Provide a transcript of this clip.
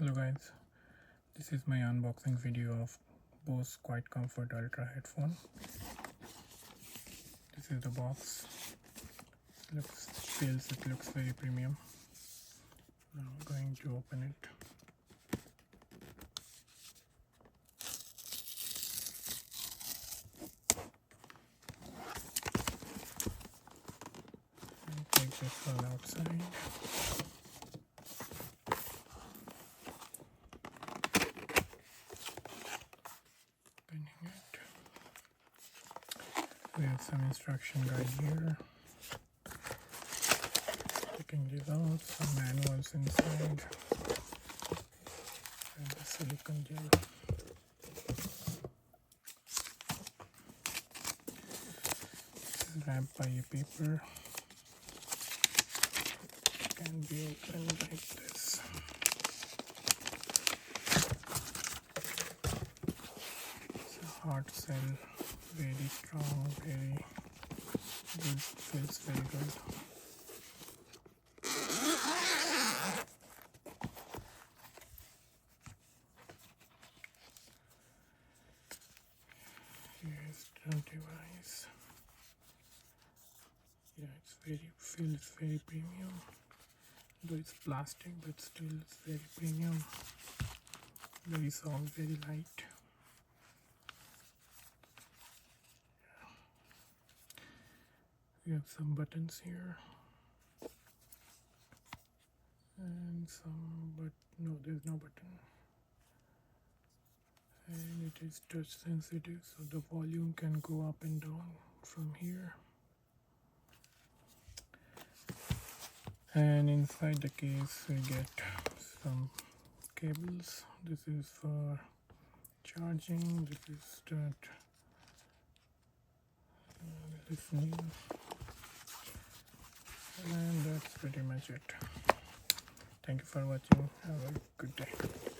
Hello guys, this is my unboxing video of Bose QuietComfort Ultra headphone. This is the box. It looks very premium. Now I'm going to open it. And take this one outside. We have some instruction guide here. Taking this out, some manuals inside, and the silicone gel. This is wrapped by a paper. It can be opened like this. It's a hard cell. Very strong, very good, feels very good. Here's the device. Yeah, feels very premium. Though it's plastic, but still it's very premium. Very soft, very light. We have some buttons here and some, but no, there's no button, and it is touch sensitive, so the volume can go up and down from here. And inside the case we get some cables. This is for charging, this is that listening, and that's pretty much it. Thank you for watching. Have a good day.